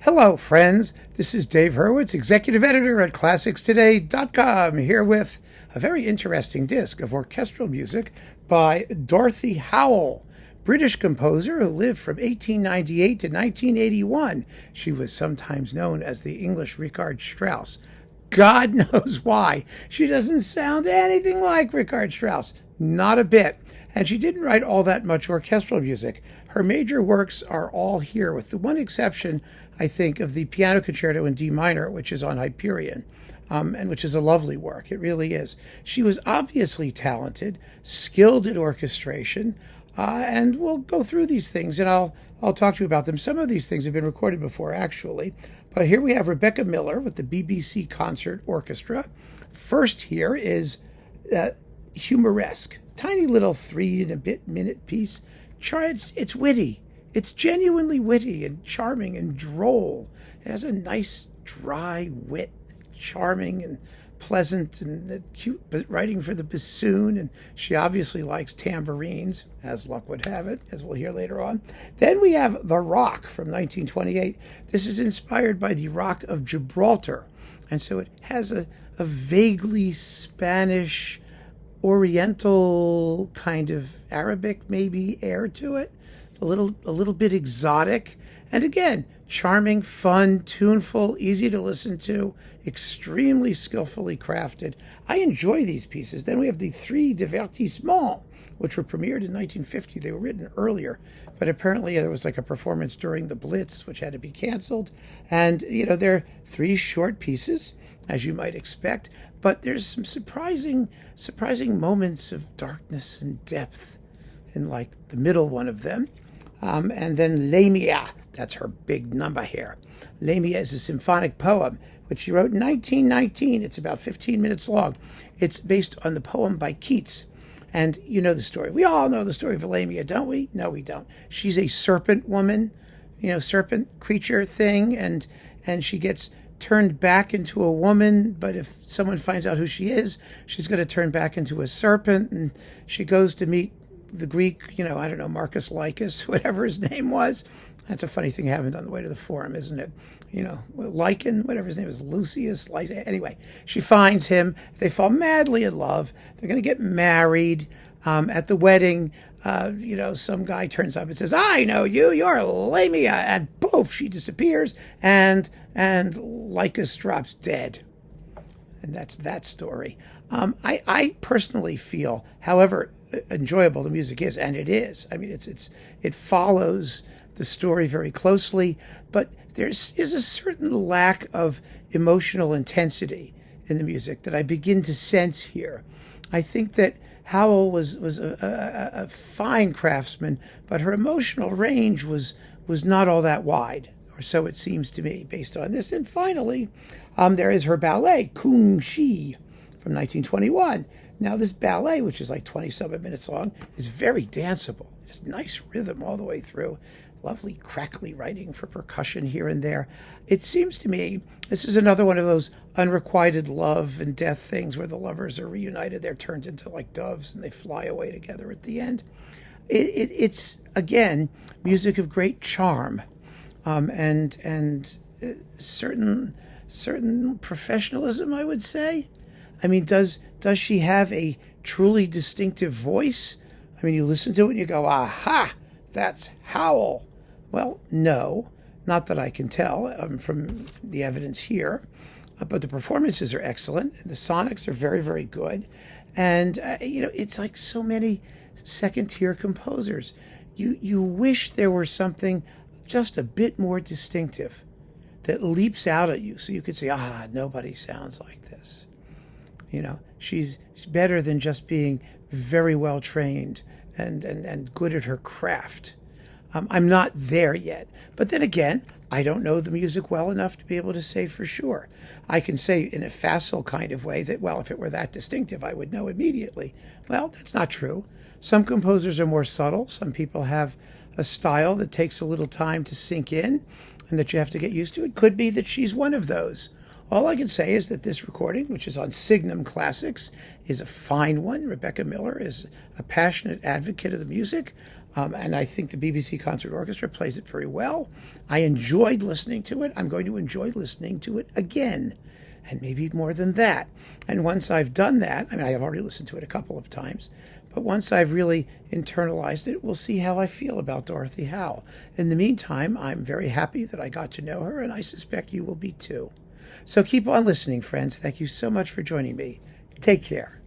Hello, friends. This is Dave Hurwitz, executive editor at ClassicsToday.com, here with a very interesting disc of orchestral music by Dorothy Howell, British composer who lived from 1898 to 1981. She was sometimes known as the English Richard Strauss. God knows why. She doesn't sound anything like Richard Strauss. Not a bit. And she didn't write all that much orchestral music. Her major works are all here, with the one exception, I think, of the Piano Concerto in D minor, which is on Hyperion, and which is a lovely work. It really is. She was obviously talented, skilled at orchestration, and we'll go through these things, and I'll talk to you about them. Some of these things have been recorded before, actually. But here we have Rebecca Miller with the BBC Concert Orchestra. First here is Humoresque. Tiny little 3-and-a-bit-minute piece. It's witty. It's genuinely witty and charming and droll. It has a nice, dry wit, charming and pleasant and cute writing for the bassoon. And she obviously likes tambourines, as luck would have it, as we'll hear later on. Then we have The Rock from 1928. This is inspired by the Rock of Gibraltar. And so it has a vaguely Spanish, Oriental kind of Arabic maybe air to it, a little bit exotic, and again charming, fun, tuneful, easy to listen to, extremely skillfully crafted. I enjoy these pieces. Then we have the 3 Divertissements, which were premiered in 1950. They were written earlier, but apparently there was like a performance during the Blitz which had to be canceled. And they're 3 short pieces, as you might expect, but there's some surprising moments of darkness and depth in like the middle one of them. And then Lamia, that's her big number here. Lamia is a symphonic poem, which she wrote in 1919. It's about 15 minutes long. It's based on the poem by Keats. And you know the story. We all know the story of Lamia, don't we? No, we don't. She's a serpent woman, serpent creature thing, and she gets turned back into a woman, but if someone finds out who she is, she's going to turn back into a serpent, and she goes to meet the Greek, Marcus Lycus, whatever his name was. That's a funny thing happened on the way to the Forum, isn't it? Lycan, whatever his name is, Lucius. Anyway, she finds him. They fall madly in love. They're going to get married. At the wedding, some guy turns up and says, "I know you. You're Lamia," and poof, she disappears, and Lycus drops dead. And that's that story. I personally feel, however enjoyable the music is, and it is. I mean, it follows the story very closely, but there is a certain lack of emotional intensity in the music that I begin to sense here. I think that Howell was a fine craftsman, but her emotional range was not all that wide, or so it seems to me, based on this. And finally, there is her ballet, Koong, Shee, from 1921. Now, this ballet, which is like 20-some minutes long, is very danceable. It has nice rhythm all the way through. Lovely crackly writing for percussion here and there. It seems to me this is another one of those unrequited love and death things where the lovers are reunited. They're turned into like doves and they fly away together at the end. It's again, music of great charm, and certain professionalism, I would say. I mean, does she have a truly distinctive voice? I mean, you listen to it and you go, aha, that's Howell. Well, no, not that I can tell from the evidence here, but the performances are excellent. And the sonics are very, very good. And, it's like so many second-tier composers. You wish there were something just a bit more distinctive that leaps out at you so you could say, nobody sounds like this. She's better than just being very well trained and good at her craft. I'm not there yet. But then again, I don't know the music well enough to be able to say for sure. I can say in a facile kind of way that, well, if it were that distinctive, I would know immediately. Well, that's not true. Some composers are more subtle. Some people have a style that takes a little time to sink in and that you have to get used to. It could be that she's one of those. All I can say is that this recording, which is on Signum Classics, is a fine one. Rebecca Miller is a passionate advocate of the music. And I think the BBC Concert Orchestra plays it very well. I enjoyed listening to it. I'm going to enjoy listening to it again, and maybe more than that. And once I've done that, I mean, I have already listened to it a couple of times, but once I've really internalized it, we'll see how I feel about Dorothy Howell. In the meantime, I'm very happy that I got to know her, and I suspect you will be too. So keep on listening, friends. Thank you so much for joining me. Take care.